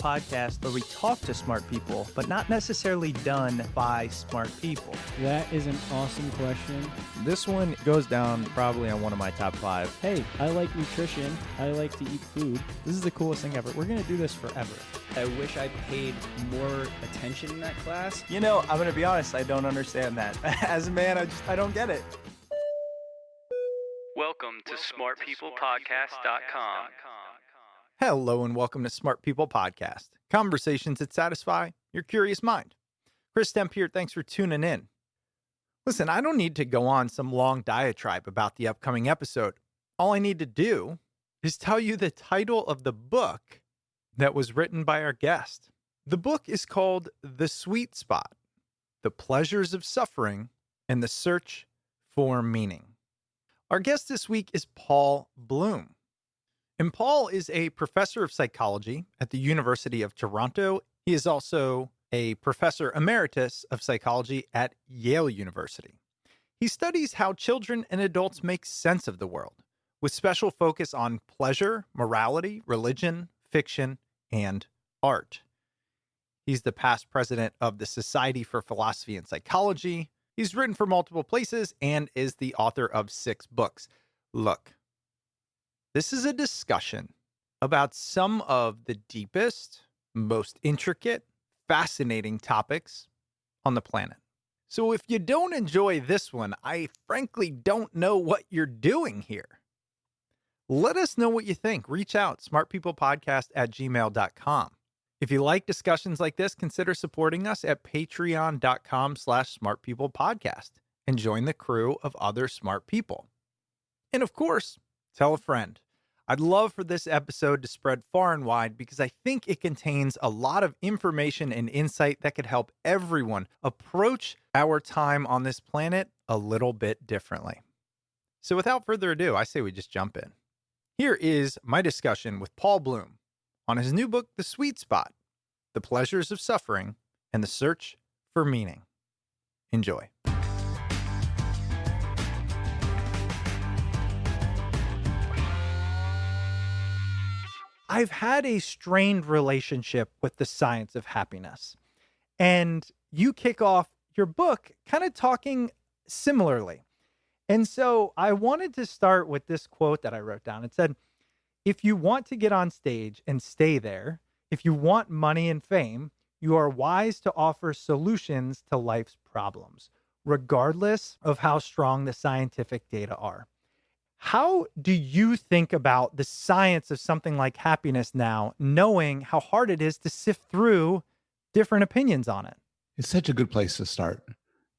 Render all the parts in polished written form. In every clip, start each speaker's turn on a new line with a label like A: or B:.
A: podcast where we talk to smart people, but not necessarily done by smart people?
B: That is an awesome question.
A: This one goes down probably on one of my top 5.
B: Hey, I like nutrition. I like to eat food.
A: This is the coolest thing ever. We're going to do this forever.
C: I wish I paid more attention in that class.
A: You know, I'm going to be honest, I don't understand that. As a man, I don't get it.
D: Welcome to smartpeoplepodcast.com.
A: Hello and welcome to Smart People Podcast, conversations that satisfy your curious mind. Chris Stemp here, thanks for tuning in. Listen, I don't need to go on some long diatribe about the upcoming episode. All I need to do is tell you the title of the book that was written by our guest. The book is called The Sweet Spot: The Pleasures of Suffering and the Search for Meaning. Our guest this week is Paul Bloom. And Paul is a professor of psychology at the University of Toronto. He is also a professor emeritus of psychology at Yale University. He studies how children and adults make sense of the world, with special focus on pleasure, morality, religion, fiction, and art. He's the past president of the Society for Philosophy and Psychology. He's written for multiple places and is the author of 6 books. Look, this is a discussion about some of the deepest, most intricate, fascinating topics on the planet. So if you don't enjoy this one, I frankly don't know what you're doing here. Let us know what you think. Reach out, smartpeoplepodcast@gmail.com. If you like discussions like this, consider supporting us at patreon.com/smartpeoplepodcast and join the crew of other smart people. And of course, tell a friend. I'd love for this episode to spread far and wide because I think it contains a lot of information and insight that could help everyone approach our time on this planet a little bit differently. So without further ado, I say we just jump in. Here is my discussion with Paul Bloom on his new book, The Sweet Spot: The Pleasures of Suffering and the Search for Meaning. Enjoy. I've had a strained relationship with the science of happiness, and you kick off your book kind of talking similarly. And so I wanted to start with this quote that I wrote down. It said, "If you want to get on stage and stay there, if you want money and fame, you are wise to offer solutions to life's problems, regardless of how strong the scientific data are." How do you think about the science of something like happiness now, knowing how hard it is to sift through different opinions on it?
E: It's such a good place to start.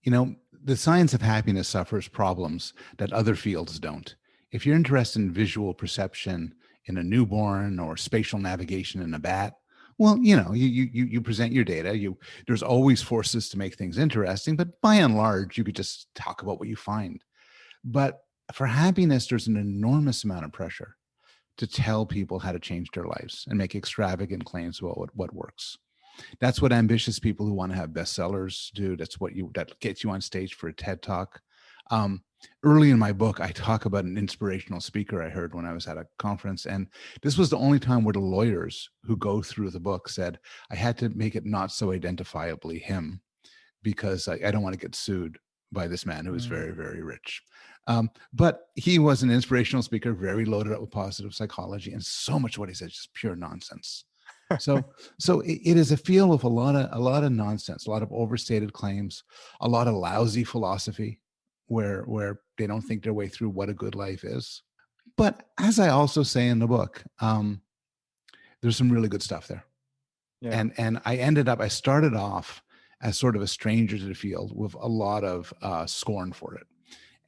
E: You know, the science of happiness suffers problems that other fields don't. If you're interested in visual perception in a newborn or spatial navigation in a bat, well, you know, you present your data. There's always forces to make things interesting, but by and large, you could just talk about what you find. But for happiness, there's an enormous amount of pressure to tell people how to change their lives and make extravagant claims about what works. That's what ambitious people who want to have bestsellers do. That gets you on stage for a TED Talk. Early in my book, I talk about an inspirational speaker I heard when I was at a conference. And this was the only time where the lawyers who go through the book said, I had to make it not so identifiably him because I don't want to get sued by this man who is very, very rich. But he was an inspirational speaker, very loaded up with positive psychology, and so much of what he said is just pure nonsense. So it is a field with a lot of nonsense, a lot of overstated claims, a lot of lousy philosophy where they don't think their way through what a good life is. But as I also say in the book, there's some really good stuff there. Yeah. And I started off as sort of a stranger to the field with a lot of scorn for it.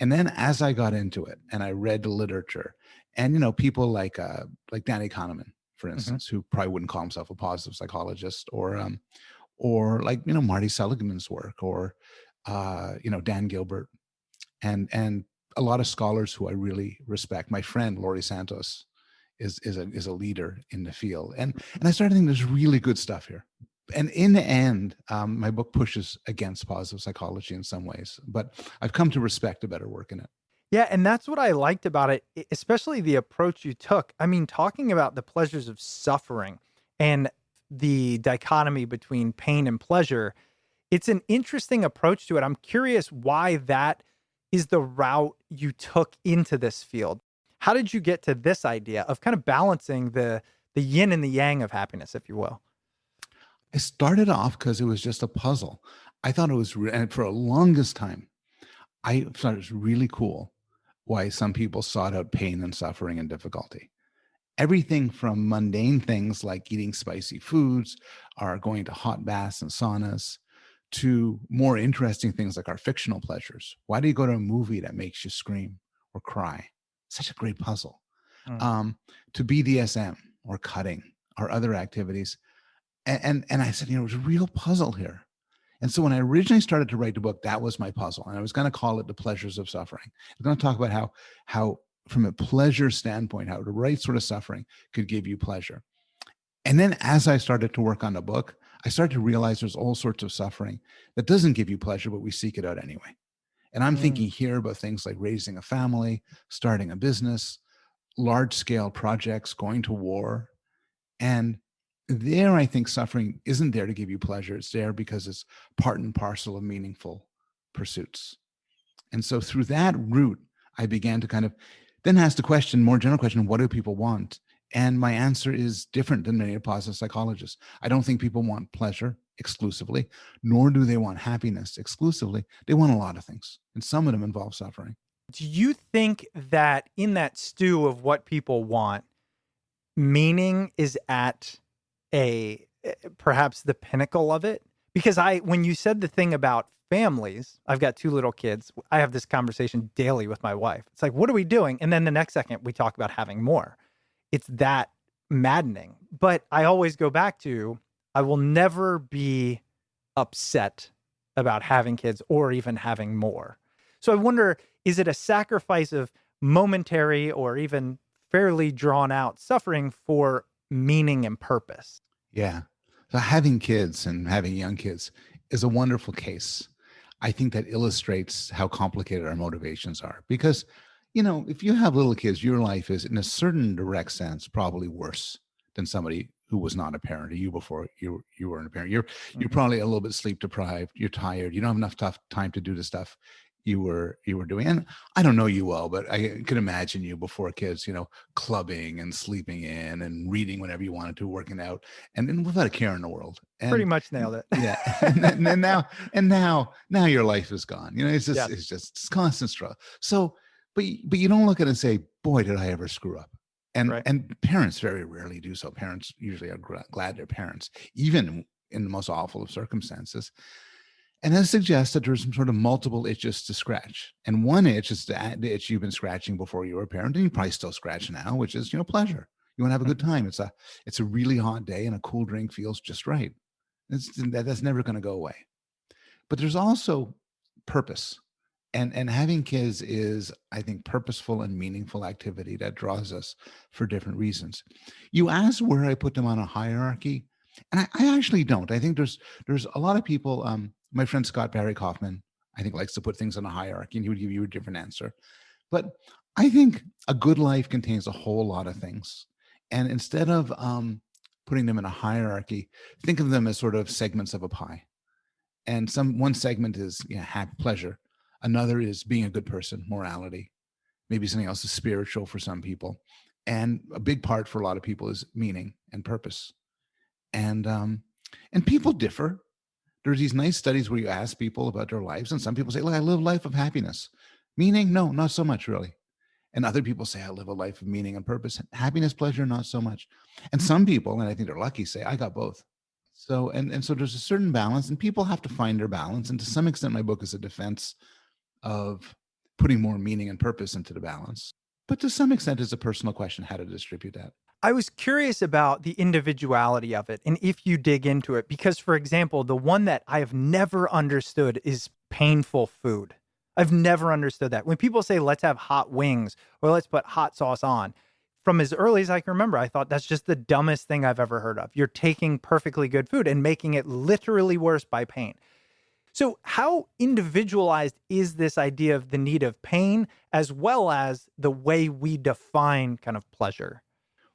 E: And then as I got into it and I read the literature and, you know, people like Danny Kahneman, for instance, who probably wouldn't call himself a positive psychologist, or like, you know, Marty Seligman's work, or, you know, Dan Gilbert, and a lot of scholars who I really respect. My friend, Laurie Santos, is a leader in the field. And I started thinking there's really good stuff here. And in the end, my book pushes against positive psychology in some ways, but I've come to respect a better work in it.
A: Yeah, and that's what I liked about it, especially the approach you took. I mean, talking about the pleasures of suffering and the dichotomy between pain and pleasure. It's an interesting approach to it. I'm curious why that is the route you took into this field. How did you get to this idea of kind of balancing the yin and the yang of happiness, if you will?
E: I started off because it was just a puzzle. I thought it was, and for the longest time, I thought it was really cool why some people sought out pain and suffering and difficulty. Everything from mundane things like eating spicy foods or going to hot baths and saunas to more interesting things like our fictional pleasures. Why do you go to a movie that makes you scream or cry? Such a great puzzle.
A: Mm.
E: To BDSM or cutting or other activities. And I said, there's a real puzzle here. And so when I originally started to write the book, that was my puzzle. And I was going to call it The Pleasures of Suffering. I'm going to talk about how from a pleasure standpoint, how the right sort of suffering could give you pleasure. And then as I started to work on the book, I started to realize there's all sorts of suffering that doesn't give you pleasure, but we seek it out anyway. And I'm thinking here about things like raising a family, starting a business, large scale projects, going to war. And there, I think suffering isn't there to give you pleasure. It's there because it's part and parcel of meaningful pursuits. And so through that route, I began to kind of then ask the question, more general question, what do people want? And my answer is different than many positive psychologists. I don't think people want pleasure exclusively, nor do they want happiness exclusively. They want a lot of things, and some of them involve suffering.
A: Do you think that in that stew of what people want, meaning is at perhaps the pinnacle of it? Because when you said the thing about families, I've got 2 little kids. I have this conversation daily with my wife. It's like, what are we doing? And then the next second we talk about having more. It's that maddening. But I always go back to, I will never be upset about having kids or even having more. So I wonder, is it a sacrifice of momentary or even fairly drawn out suffering for meaning and purpose?
E: Yeah. So having kids and having young kids is a wonderful case. I think that illustrates how complicated our motivations are because, if you have little kids, your life is in a certain direct sense probably worse than somebody who was not a parent or you before you weren't a parent. You're probably a little bit sleep deprived. You're tired. You don't have enough tough time to do the stuff you were doing. And I don't know you well, but I could imagine you before kids, clubbing and sleeping in and reading whenever you wanted to, working out, and without a care in the world. And
A: pretty much nailed it.
E: Yeah. and now your life is gone. It's just constant struggle. So, but you don't look at it and say, boy, did I ever screw up. And
A: Right.
E: and parents very rarely do so. Parents usually are glad they're parents, even in the most awful of circumstances. And that suggests that there's some sort of multiple itches to scratch. And one itch is the itch you've been scratching before you were a parent, and you probably still scratch now, which is, pleasure. You want to have a good time. It's a really hot day and a cool drink feels just right. That's never going to go away. But there's also purpose. And having kids is, I think, purposeful and meaningful activity that draws us for different reasons. You asked where I put them on a hierarchy, and I actually don't. I think there's a lot of people. My friend Scott Barry Kaufman, I think, likes to put things on a hierarchy, and he would give you a different answer. But I think a good life contains a whole lot of things, and instead of putting them in a hierarchy, think of them as sort of segments of a pie. And one segment is happy, pleasure. Another is being a good person, morality. Maybe something else is spiritual for some people. And a big part for a lot of people is meaning and purpose. And people differ. There's these nice studies where you ask people about their lives, and some people say, look, I live a life of happiness. Meaning, no, not so much really. And other people say, I live a life of meaning and purpose. Happiness, pleasure, not so much. And some people, and I think they're lucky, say, I got both. So, and so there's a certain balance, and people have to find their balance. And to some extent, my book is a defense of putting more meaning and purpose into the balance. But to some extent, it's a personal question how to distribute that.
A: I was curious about the individuality of it and if you dig into it, because, for example, the one that I have never understood is painful food. I've never understood that. When people say, let's have hot wings or let's put hot sauce on, from as early as I can remember, I thought that's just the dumbest thing I've ever heard of. You're taking perfectly good food and making it literally worse by pain. So how individualized is this idea of the need of pain as well as the way we define kind of pleasure?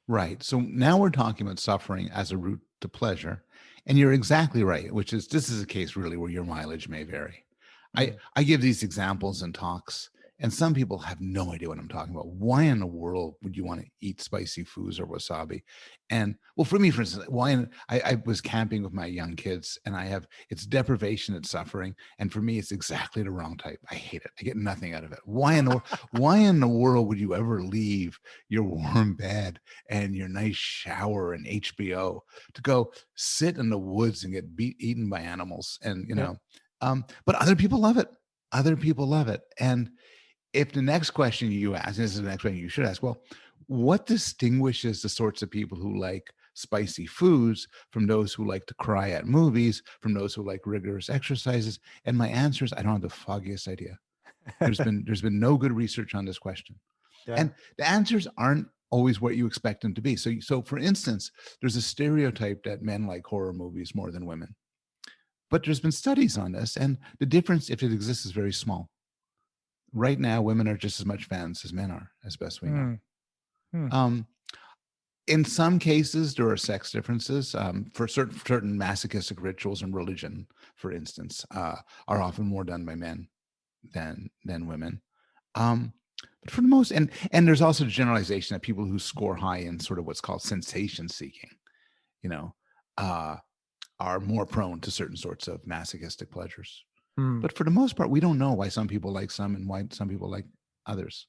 E: Right. So now we're talking about suffering as a route to pleasure. And you're exactly right, which is this is a case really where your mileage may vary. I give these examples in talks, and some people have no idea what I'm talking about. Why in the world would you want to eat spicy foods or wasabi? And well, for me, for instance, I was camping with my young kids, and it's deprivation, it's suffering, and for me, it's exactly the wrong type. I hate it. I get nothing out of it. Why in the world would you ever leave your warm bed and your nice shower and HBO to go sit in the woods and get eaten by animals? And but other people love it. Other people love it. And if the next question you ask, this is the next question you should ask, well, what distinguishes the sorts of people who like spicy foods from those who like to cry at movies, from those who like rigorous exercises? And my answer is I don't have the foggiest idea. There's been no good research on this question.
A: Yeah.
E: And the answers aren't always what you expect them to be. So for instance, there's a stereotype that men like horror movies more than women. But there's been studies on this, and the difference, if it exists, is very small. Right now, women are just as much fans as men are, as best we know. In some cases, there are sex differences. For certain masochistic rituals in religion, for instance, are often more done by men than women. But for the most, and there's also the generalization that people who score high in sort of what's called sensation seeking, are more prone to certain sorts of masochistic pleasures. But for the most part, we don't know why some people like some and why some people like others.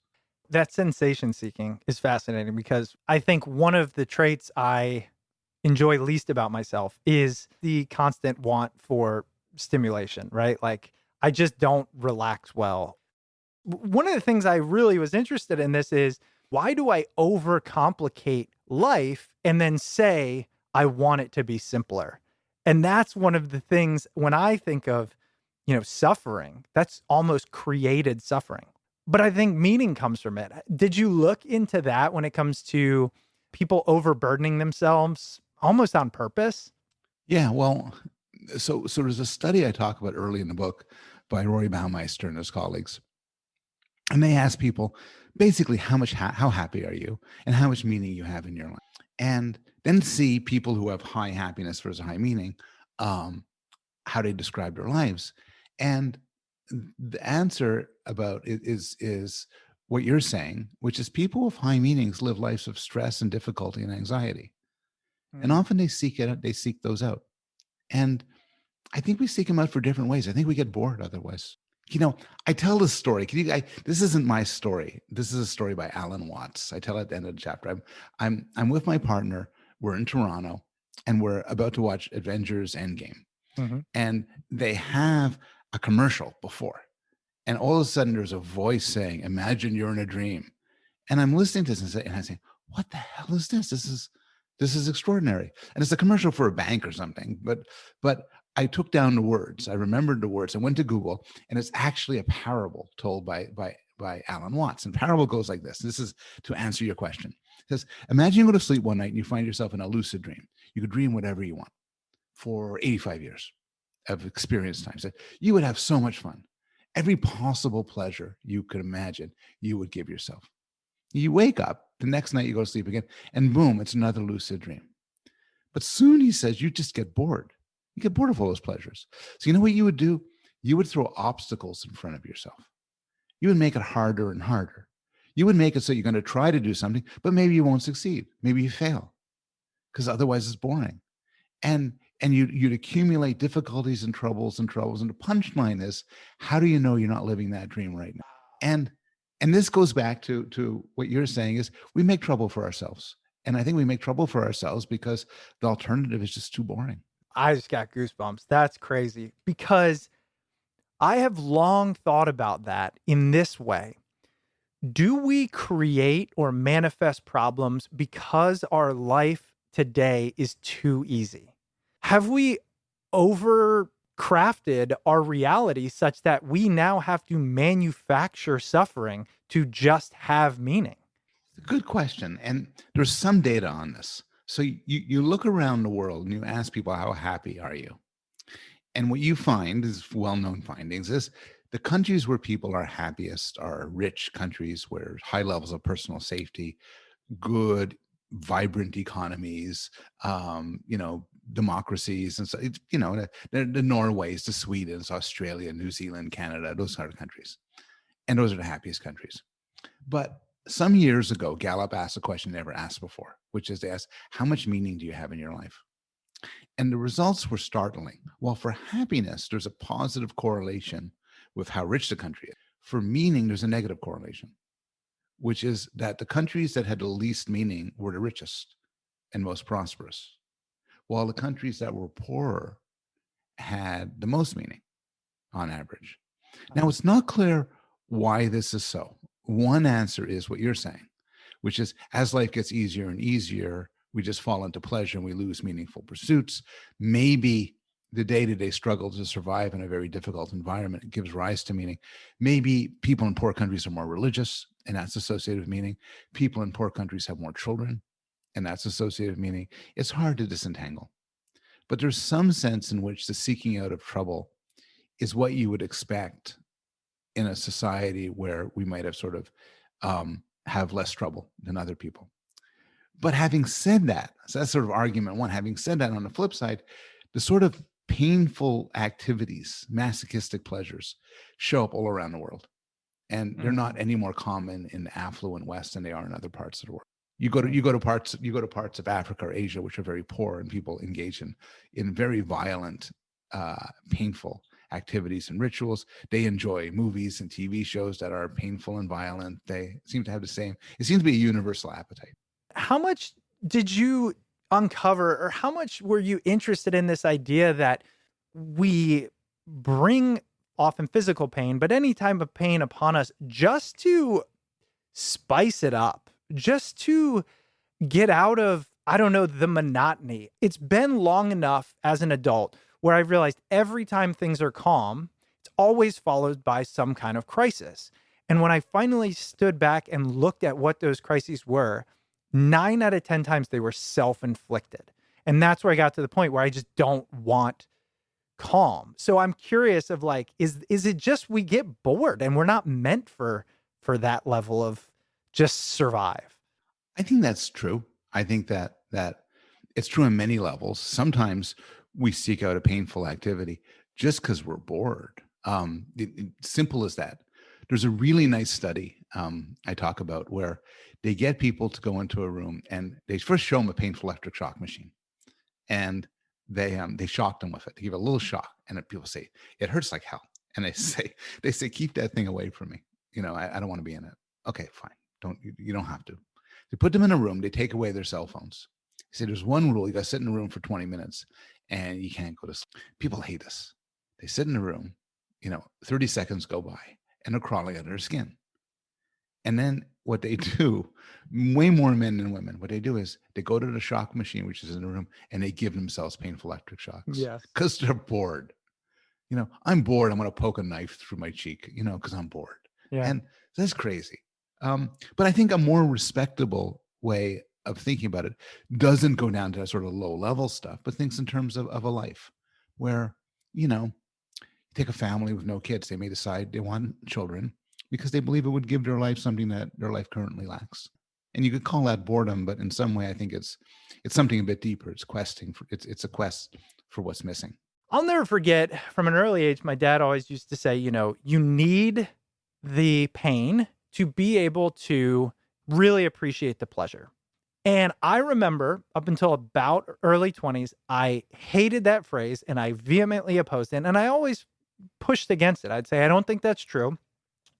A: That sensation seeking is fascinating because I think one of the traits I enjoy least about myself is the constant want for stimulation, right? Like I just don't relax well. One of the things I really was interested in this is why do I overcomplicate life and then say I want it to be simpler? And that's one of the things when I think of, suffering, that's almost created suffering. But I think meaning comes from it. Did you look into that when it comes to people overburdening themselves almost on purpose?
E: Yeah, well, so there's a study I talk about early in the book by Roy Baumeister and his colleagues. And they ask people basically how happy are you and how much meaning you have in your life. And then see people who have high happiness versus high meaning, how they describe their lives. And the answer about it is what you're saying, which is people with high meanings live lives of stress and difficulty and anxiety. And often they seek those out. And I think we seek them out for different ways. I think we get bored otherwise. I tell this story. This isn't my story. This is a story by Alan Watts. I tell it at the end of the chapter. I'm with my partner. We're in Toronto, and we're about to watch Avengers Endgame. And they have a commercial before. And all of a sudden, there's a voice saying, "Imagine you're in a dream." And I'm listening to this and I say, "What the hell is this? This is extraordinary." And it's a commercial for a bank or something. But I took down the words. I remembered the words. I went to Google, and it's actually a parable told by Alan Watts. And parable goes like this. This is to answer your question. It says, imagine you go to sleep one night and you find yourself in a lucid dream. You could dream whatever you want for 85 years of experience time. So you would have so much fun. Every possible pleasure you could imagine, you would give yourself. You wake up, the next night you go to sleep again, and boom, it's another lucid dream. But soon, he says, you just get bored. You get bored of all those pleasures. So you know what you would do? You would throw obstacles in front of yourself. You would make it harder and harder. You would make it so you're going to try to do something, but maybe you won't succeed. Maybe you fail because otherwise it's boring. And you'd accumulate difficulties and troubles. And the punchline is, how do you know you're not living that dream right now? And this goes back to what you're saying is we make trouble for ourselves. And I think we make trouble for ourselves because the alternative is just too boring.
A: I just got goosebumps. That's crazy because I have long thought about that in this way. Do we create or manifest problems because our life today is too easy? Have we overcrafted our reality such that we now have to manufacture suffering to just have meaning?
E: Good question. And there's some data on this. So you look around the world and you ask people, how happy are you? And what you find is well-known findings is the countries where people are happiest are rich countries where high levels of personal safety, good, vibrant economies, democracies. And so, the Norways, the Swedens, Australia, New Zealand, Canada, those sort of countries. And those are the happiest countries. But some years ago, Gallup asked a question they never asked before, which is they asked, how much meaning do you have in your life? And the results were startling. While for happiness, there's a positive correlation with how rich the country is. For meaning, there's a negative correlation, which is that the countries that had the least meaning were the richest and most prosperous, while the countries that were poorer had the most meaning on average. Now, it's not clear why this is so. One answer is what you're saying, which is as life gets easier and easier, we just fall into pleasure and we lose meaningful pursuits. Maybe the day-to-day struggle to survive in a very difficult environment gives rise to meaning. Maybe people in poor countries are more religious, and that's associated with meaning. People in poor countries have more children, and that's associated with meaning. It's hard to disentangle. But there's some sense in which the seeking out of trouble is what you would expect in a society where we might have sort of have less trouble than other people. But having said that, so that's sort of argument one, having said that, on the flip side, the sort of painful activities, masochistic pleasures, show up all around the world. And they're not any more common in the affluent West than they are in other parts of the world. You go to parts of Africa or Asia, which are very poor, and people engage in very violent, painful activities and rituals. They enjoy movies and TV shows that are painful and violent. They seem to have it seems to be a universal appetite.
A: How much did you uncover, or how much were you interested in this idea that we bring often physical pain, but any type of pain upon us just to spice it up, just to get out of, I don't know, the monotony? It's been long enough as an adult where I've realized every time things are calm, it's always followed by some kind of crisis. And when I finally stood back and looked at what those crises were, 9 out of 10 times they were self-inflicted. And that's where I got to the point where I just don't want calm. So I'm curious of like, is it just we get bored and we're not meant for that level of just survive?
E: I think that's true. I think that it's true on many levels. Sometimes we seek out a painful activity just because we're bored. Simple as that. There's a really nice study I talk about where they get people to go into a room and they first show them a painful electric shock machine, and they shock them with it. They give a little shock, and people say it hurts like hell, and they say keep that thing away from me. I don't want to be in it. Okay, fine. You don't have to. They put them in a room. They take away their cell phones. They say there's one rule: you got to sit in the room for 20 minutes, and you can't go to sleep. People hate us. They sit in the room. 30 seconds go by, and they're crawling under their skin. And then what they do, way more men than women, what they do is they go to the shock machine, which is in the room, and they give themselves painful electric shocks.
A: Yes.
E: Because they're bored. I'm bored. I'm going to poke a knife through my cheek, because I'm bored.
A: Yeah.
E: And that's crazy. But I think a more respectable way of thinking about it doesn't go down to that sort of low level stuff, but thinks in terms of a life where, you take a family with no kids. They may decide they want children because they believe it would give their life something that their life currently lacks. And you could call that boredom, but in some way, I think it's something a bit deeper. It's it's a quest for what's missing.
A: I'll never forget from an early age, my dad always used to say, you need the pain to be able to really appreciate the pleasure. And I remember up until about early 20s, I hated that phrase and I vehemently opposed it. And I always pushed against it. I'd say, I don't think that's true.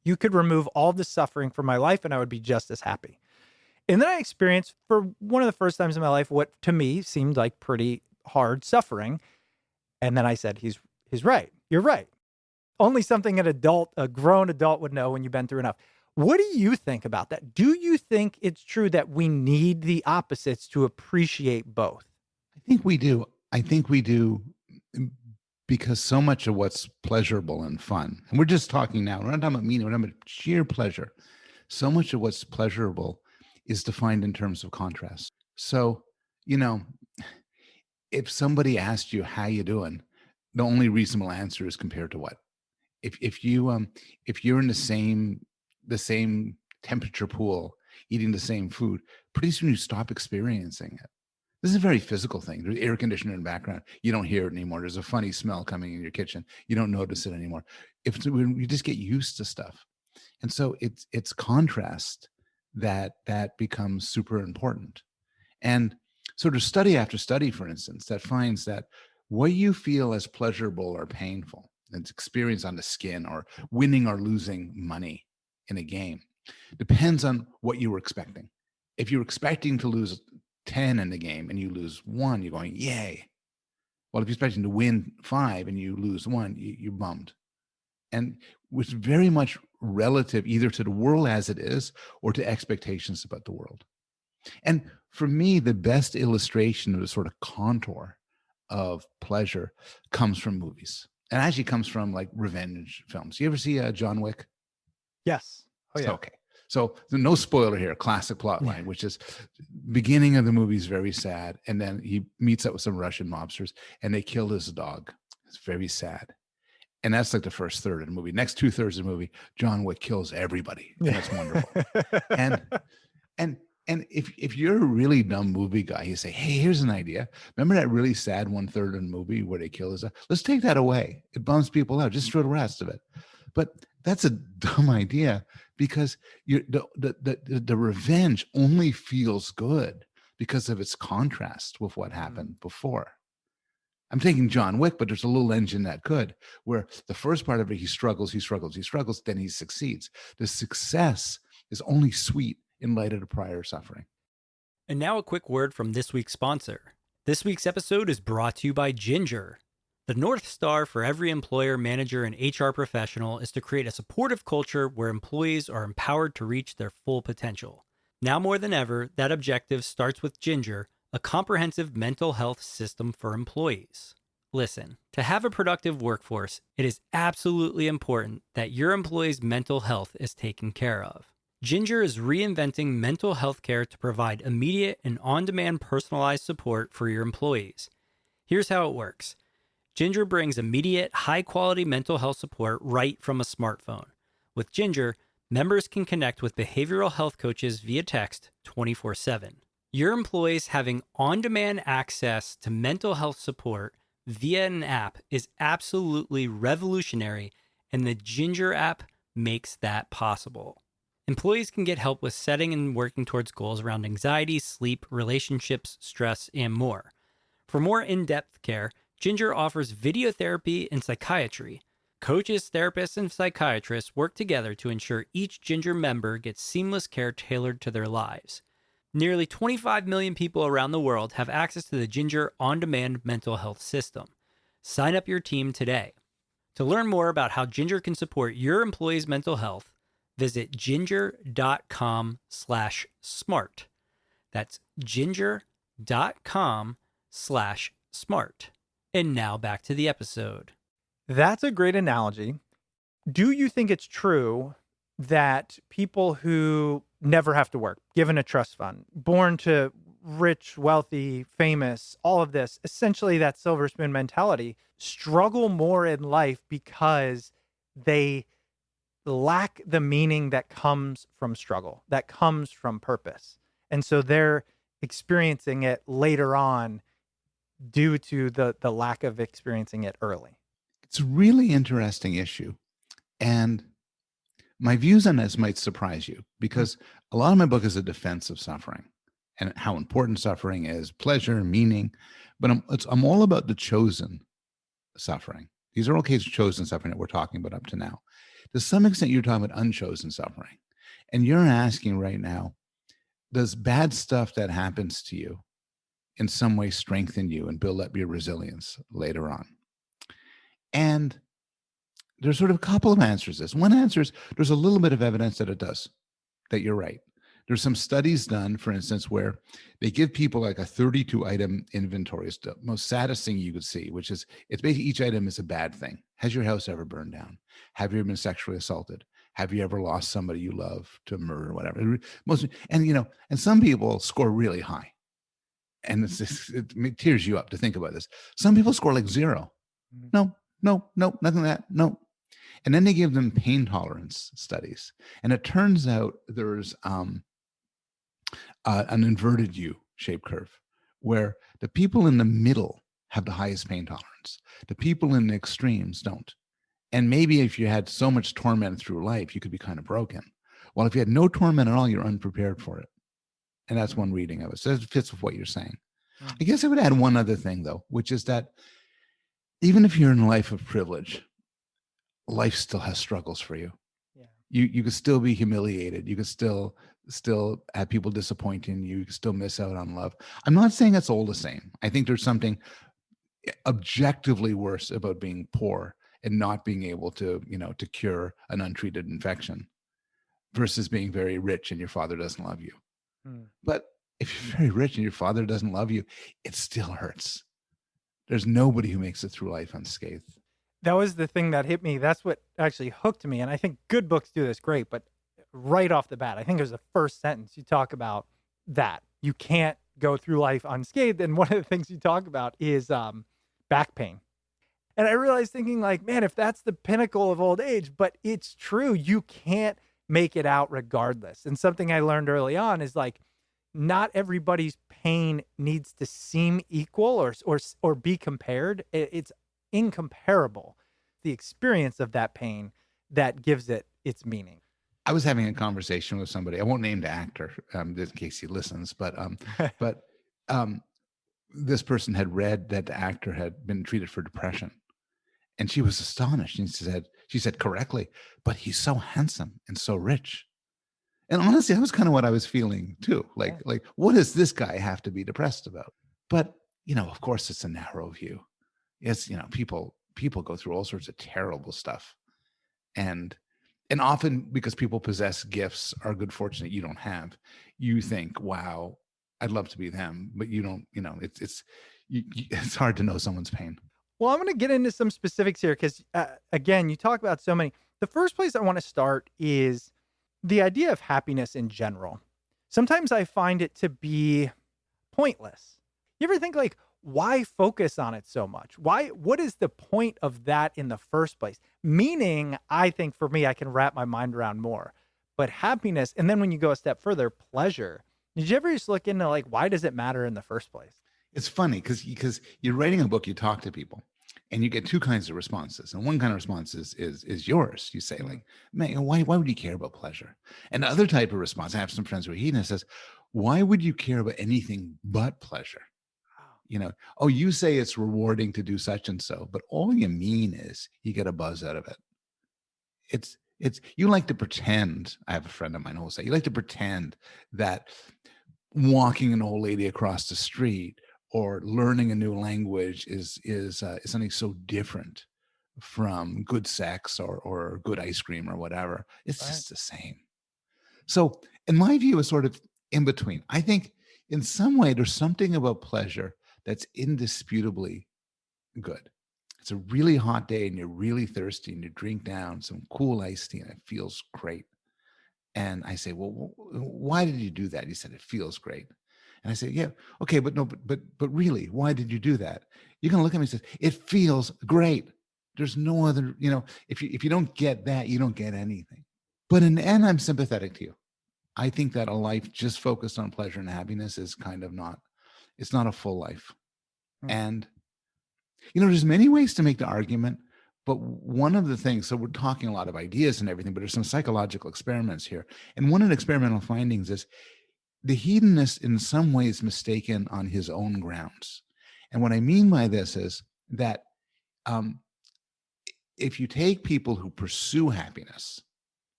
A: You could remove all the suffering from my life and I would be just as happy. And then I experienced, for one of the first times in my life, what to me seemed like pretty hard suffering. And then I said, he's right. You're right. Only something a grown adult would know when you've been through enough. What do you think about that? Do you think it's true that we need the opposites to appreciate both?
E: I think we do. Because so much of what's pleasurable and fun, and we're just talking now, we're not talking about meaning, we're talking about sheer pleasure. So much of what's pleasurable is defined in terms of contrast. So, if somebody asked you how you doing, the only reasonable answer is compared to what? If you're in the same temperature pool, eating the same food, pretty soon you stop experiencing it This is a very physical thing. There's air conditioner in the background. You don't hear it anymore. There's a funny smell coming in your kitchen. You don't notice it anymore. When you just get used to stuff. And so it's contrast that becomes super important. And sort of study after study, for instance, that finds that what you feel as pleasurable or painful, it's experience on the skin, or winning or losing money in a game, depends on what you were expecting. If you're expecting to lose 10 in the game and you lose 1, you're going, yay. Well, if you're expecting to win 5 and you lose 1, you're bummed. And it's very much relative either to the world as it is or to expectations about the world. And for me, the best illustration of the sort of contour of pleasure comes from movies. And actually comes from like revenge films. You ever see John Wick?
A: Yes. Oh, yeah.
E: Okay. So no spoiler here, classic plot line, which is beginning of the movie is very sad. And then he meets up with some Russian mobsters and they kill his dog. It's very sad. And that's like the first third of the movie. Next 2/3 of the movie, John Wick kills everybody. And that's wonderful. And if you're a really dumb movie guy, you say, hey, here's an idea. Remember that really sad 1/3 of the movie where they kill his dog? Let's take that away. It bums people out. Just throw the rest of it. But that's a dumb idea because the revenge only feels good because of its contrast with what happened before. I'm taking John Wick, but there's a little engine that could, where the first part of it, he struggles, then he succeeds. The success is only sweet in light of the prior suffering.
C: And now a quick word from this week's sponsor. This week's episode is brought to you by Ginger. The North Star for every employer, manager, and HR professional is to create a supportive culture where employees are empowered to reach their full potential. Now more than ever, that objective starts with Ginger, a comprehensive mental health system for employees. Listen, to have a productive workforce, it is absolutely important that your employees' mental health is taken care of. Ginger is reinventing mental health care to provide immediate and on-demand personalized support for your employees. Here's how it works. Ginger brings immediate, high-quality mental health support right from a smartphone. With Ginger, members can connect with behavioral health coaches via text 24/7. Your employees having on-demand access to mental health support via an app is absolutely revolutionary, and the Ginger app makes that possible. Employees can get help with setting and working towards goals around anxiety, sleep, relationships, stress, and more. For more in-depth care, Ginger offers video therapy and psychiatry. Coaches, therapists, and psychiatrists work together to ensure each Ginger member gets seamless care tailored to their lives. Nearly 25 million people around the world have access to the Ginger on-demand mental health system. Sign up your team today. To learn more about how Ginger can support your employees' mental health, visit ginger.com/smart. That's ginger.com/smart. And now back to the episode.
A: That's a great analogy. Do you think it's true that people who never have to work, given a trust fund, born to rich, wealthy, famous, all of this, essentially that silver spoon mentality, struggle more in life because they lack the meaning that comes from struggle, that comes from purpose. And so they're experiencing it later on due to the lack of experiencing it early?
E: It's a really interesting issue. And my views on this might surprise you because a lot of my book is a defense of suffering and how important suffering is, pleasure, meaning. But I'm all about the chosen suffering. These are all cases of chosen suffering that we're talking about up to now. To some extent, you're talking about unchosen suffering. And you're asking right now, does bad stuff that happens to you in some way strengthen you and build up your resilience later on? And there's sort of a couple of answers to this. One answer is there's a little bit of evidence that it does, that you're right. There's some studies done, for instance, where they give people like a 32-item inventory. It's the most saddest thing you could see, which is it's basically each item is a bad thing. Has your house ever burned down? Have you ever been sexually assaulted? Have you ever lost somebody you love to murder or whatever? And some people score really high. And it tears you up to think about this. Some people score like 0. No, nothing like that. No. And then they give them pain tolerance studies. And it turns out there's an inverted U-shaped curve where the people in the middle have the highest pain tolerance. The people in the extremes don't. And maybe if you had so much torment through life, you could be kind of broken. Well, if you had no torment at all, you're unprepared for it. And that's one reading of it. So it fits with what you're saying. I guess I would add one other thing, though, which is that even if you're in a life of privilege, life still has struggles for you.
A: Yeah.
E: You could still be humiliated. You could still have people disappointing you. You could still miss out on love. I'm not saying it's all the same. I think there's something objectively worse about being poor and not being able to cure an untreated infection versus being very rich and your father doesn't love you. But if you're very rich and your father doesn't love you, it still hurts. There's nobody who makes it through life unscathed.
A: That was the thing that hit me. That's what actually hooked me. And I think good books do this great, but right off the bat, I think it was the first sentence you talk about that you can't go through life unscathed. And one of the things you talk about is back pain. And I realized thinking like, man, if that's the pinnacle of old age, but it's true, you can't make it out regardless. And something I learned early on is like, not everybody's pain needs to seem equal or be compared. It's incomparable. The experience of that pain that gives it its meaning.
E: I was having a conversation with somebody. I won't name the actor in case he listens, but this person had read that the actor had been treated for depression. And she was astonished. And she said correctly, but he's so handsome and so rich. And honestly, that was kind of what I was feeling too. Like, what does this guy have to be depressed about? But, of course it's a narrow view. It's, people go through all sorts of terrible stuff. And often because people possess gifts or good fortune that you don't have, you think, wow, I'd love to be them. But you don't, it's hard to know someone's pain.
A: Well, I'm going to get into some specifics here because, again, you talk about so many. The first place I want to start is the idea of happiness in general. Sometimes I find it to be pointless. You ever think like, why focus on it so much? What is the point of that in the first place? Meaning, I think for me, I can wrap my mind around more. But happiness, and then when you go a step further, pleasure. Did you ever just look into like, why does it matter in the first place?
E: It's funny because you're writing a book, you talk to people. And you get two kinds of responses. And one kind of response is yours. You say like, man, why would you care about pleasure? And the other type of response, I have some friends who are hedonists, says, why would you care about anything but pleasure? You say it's rewarding to do such and so, but all you mean is you get a buzz out of it. It's you like to pretend. I have a friend of mine who will say, you like to pretend that walking an old lady across the street or learning a new language is something so different from good sex or good ice cream or whatever. It's just the same. So in my view, it's sort of in between. I think in some way, there's something about pleasure that's indisputably good. It's a really hot day and you're really thirsty and you drink down some cool iced tea and it feels great. And I say, well, why did you do that? He said, it feels great. And I say, yeah, okay, but really, why did you do that? You're going to look at me and say, it feels great. There's no other, if you don't get that, you don't get anything. But in the end, I'm sympathetic to you. I think that a life just focused on pleasure and happiness is kind of it's not a full life. And, there's many ways to make the argument, but one of the things, so we're talking a lot of ideas and everything, but there's some psychological experiments here. And one of the experimental findings is the hedonist in some ways mistaken on his own grounds. And what I mean by this is that if you take people who pursue happiness,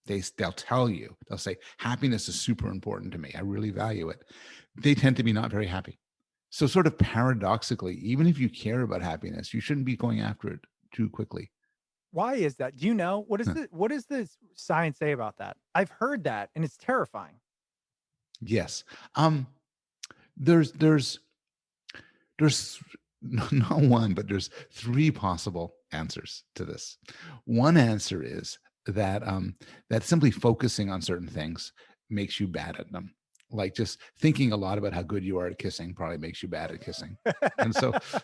E: they'll tell you, they'll say, happiness is super important to me. I really value it. They tend to be not very happy. So sort of paradoxically, even if you care about happiness, you shouldn't be going after it too quickly.
A: Why is that? Do you know? What does the science say about that? I've heard that and it's terrifying.
E: Yes. There's not one, but there's three possible answers to this. One answer is that simply focusing on certain things makes you bad at them. Like just thinking a lot about how good you are at kissing probably makes you bad at kissing. And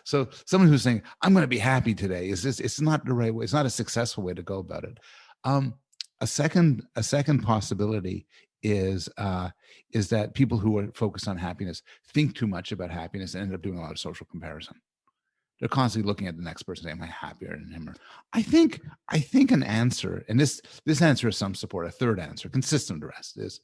E: so someone who's saying, I'm going to be happy today, it's not the right way. It's not a successful way to go about it. A second possibility is that people who are focused on happiness think too much about happiness and end up doing a lot of social comparison. They're constantly looking at the next person saying, am I happier than him? Or, I think an answer, and this answer has some support, a third answer, consistent with the rest, is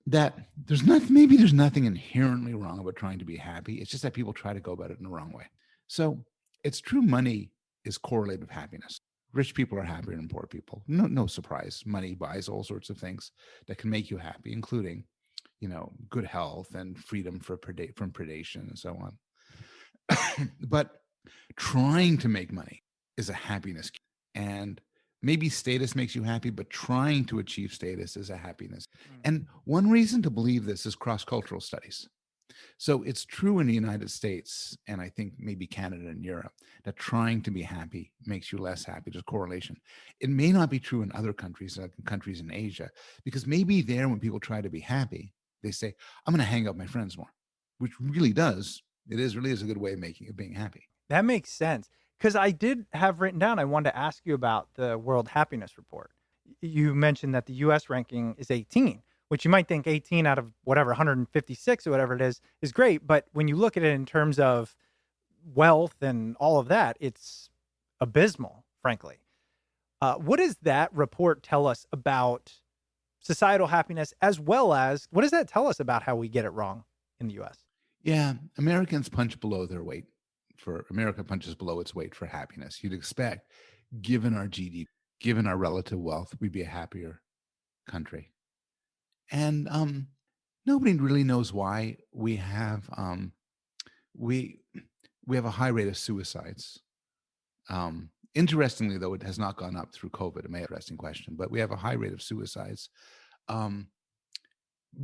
E: that there's nothing inherently wrong about trying to be happy. It's just that people try to go about it in the wrong way. So it's true money is correlated with happiness. Rich people are happier than poor people. No surprise. Money buys all sorts of things that can make you happy, including, good health and freedom from predation and so on. But trying to make money is a happiness. And maybe status makes you happy, but trying to achieve status is a happiness. And one reason to believe this is cross-cultural studies. So it's true in the United States, and I think maybe Canada and Europe, that trying to be happy makes you less happy. There's a correlation. It may not be true in other countries, like countries in Asia, because maybe there, when people try to be happy, they say, I'm going to hang out with my friends more, which really really is a good way of being happy.
A: That makes sense. Because I did have written down, I wanted to ask you about the World Happiness Report. You mentioned that the US ranking is 18, which you might think 18 out of whatever, 156 or whatever it is great. But when you look at it in terms of wealth and all of that, it's abysmal, frankly. What does that report tell us about societal happiness, as well as what does that tell us about how we get it wrong in the US?
E: Yeah, Americans punch below their weight. America punches below its weight for happiness. You'd expect, given our GDP, given our relative wealth, we'd be a happier country. And nobody really knows why we have we have a high rate of suicides. Interestingly, though, it has not gone up through COVID. It may be an interesting question, but we have a high rate of suicides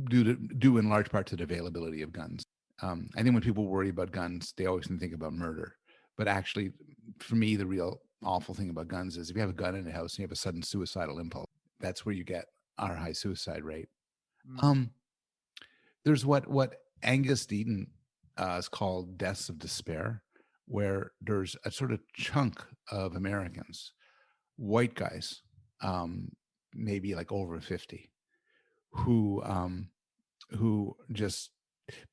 E: due in large part to the availability of guns. I think when people worry about guns, they always think about murder. But actually, for me, the real awful thing about guns is if you have a gun in the house and you have a sudden suicidal impulse, that's where you get our high suicide rate. There's what Angus Deaton is called deaths of despair, where there's a sort of chunk of Americans, white guys, maybe like over 50, who just,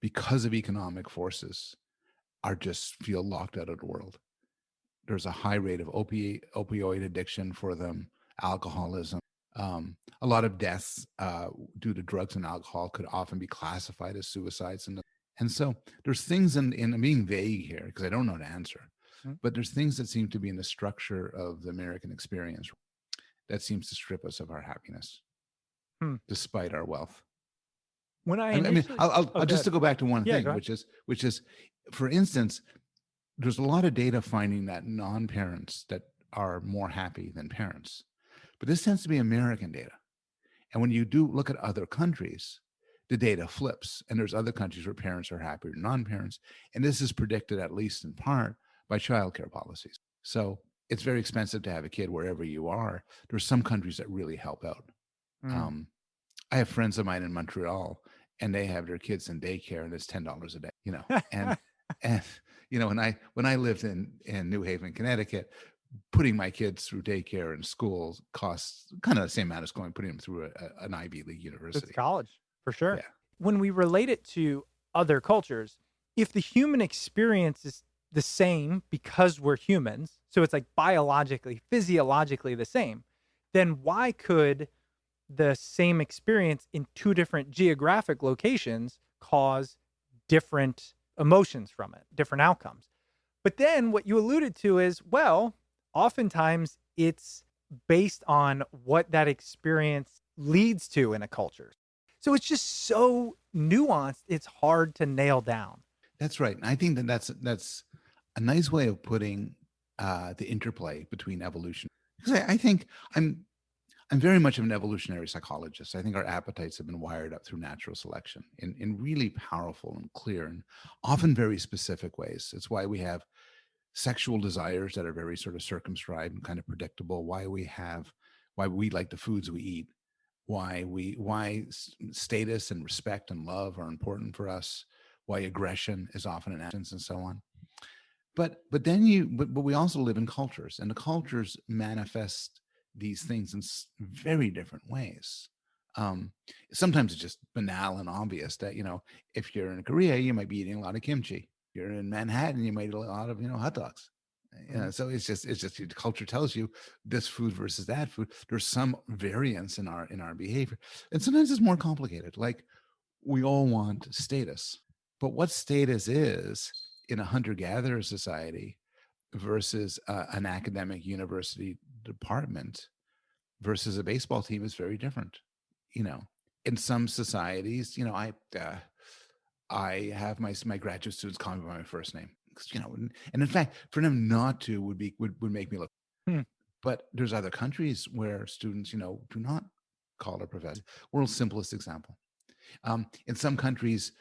E: because of economic forces, just feel locked out of the world. There's a high rate of opioid addiction for them, alcoholism. A lot of deaths due to drugs and alcohol could often be classified as suicides. And so there's things in I'm being vague here because I don't know the answer, but there's things that seem to be in the structure of the American experience that seems to strip us of our happiness, despite our wealth.
A: When
E: I'll just to go back to one thing, which is, for instance, there's a lot of data finding that non-parents that are more happy than parents, but this tends to be American data. And when you do look at other countries, the data flips, and there's other countries where parents are happier than non-parents, and this is predicted at least in part by childcare policies. So it's very expensive to have a kid wherever you are. There's some countries that really help out. I have friends of mine in Montreal, and they have their kids in daycare, and it's $10 a day, and when I lived in New Haven, Connecticut, putting my kids through daycare and schools costs kind of the same amount as putting them through an Ivy League university.
A: It's college, for sure.
E: Yeah.
A: When we relate it to other cultures, if the human experience is the same because we're humans, so it's like biologically, physiologically the same, then why could the same experience in two different geographic locations cause different emotions from it, different outcomes? But then what you alluded to is, well, oftentimes it's based on what that experience leads to in a culture. So it's just so nuanced, it's hard to nail down.
E: That's right. And I think that's a nice way of putting the interplay between evolution. Because I think I'm very much of an evolutionary psychologist. I think our appetites have been wired up through natural selection in really powerful and clear and often very specific ways. It's why we have sexual desires that are very sort of circumscribed and kind of predictable, why we like the foods we eat, why status and respect and love are important for us, why aggression is often an absence, and so on. But we also live in cultures, and the cultures manifest these things in very different ways. Um, Sometimes it's just banal and obvious that, if you're in Korea, you might be eating a lot of kimchi. If you're in Manhattan, you might eat a lot of, hot dogs. So it's just the culture tells you this food versus that food. There's some variance in our behavior, and sometimes it's more complicated. Like, we all want status, but what status is in a hunter-gatherer society versus an academic university department versus a baseball team is very different. You know, in some societies, I have my graduate students call me by my first name. 'Cause, and in fact, for them not to would make me look.
A: Hmm.
E: But there's other countries where students, do not call their professor. World's simplest example. In some countries,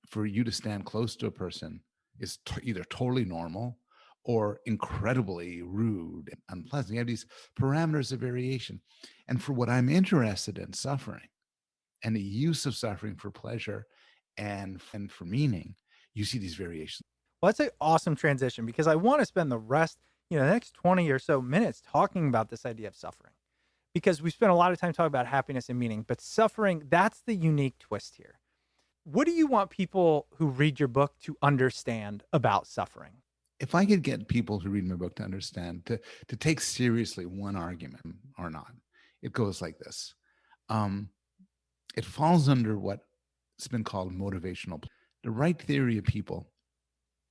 E: for you to stand close to a person is either totally normal or incredibly rude and unpleasant. You have these parameters of variation. And for what I'm interested in, suffering and the use of suffering for pleasure and for meaning, you see these variations.
A: Well, that's an awesome transition because I want to spend the rest, the next 20 or so minutes talking about this idea of suffering. Because we spent a lot of time talking about happiness and meaning, but suffering, that's the unique twist here. What do you want people who read your book to understand about suffering?
E: If I could get people who read my book to understand, to take seriously one argument or not, it goes like this. It falls under what's been called motivational. The right theory of people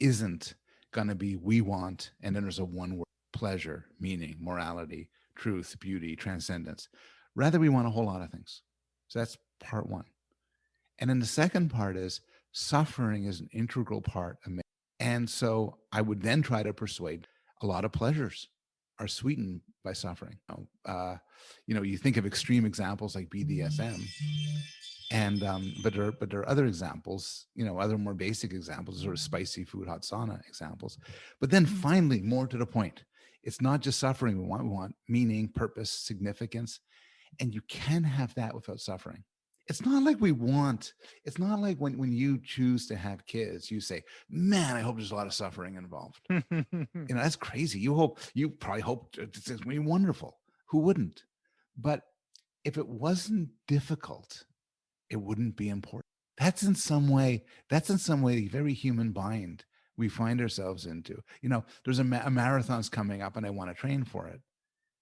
E: isn't going to be we want, and then there's a one word: pleasure, meaning, morality, truth, beauty, transcendence. Rather, we want a whole lot of things. So that's part one. And then the second part is suffering is an integral part of me. And so I would then try to persuade a lot of pleasures are sweetened by suffering. You think of extreme examples like BDSM, and but there are other examples, other more basic examples, sort of spicy food, hot sauna examples. But then finally, more to the point, it's not just suffering we want meaning, purpose, significance, and you can have that without suffering. It's not like it's not like when you choose to have kids, you say, man, I hope there's a lot of suffering involved. That's crazy. You probably hope it's going to be wonderful. Who wouldn't? But if it wasn't difficult, it wouldn't be important. That's in some way the very human bind we find ourselves into. There's a marathon's coming up and I want to train for it.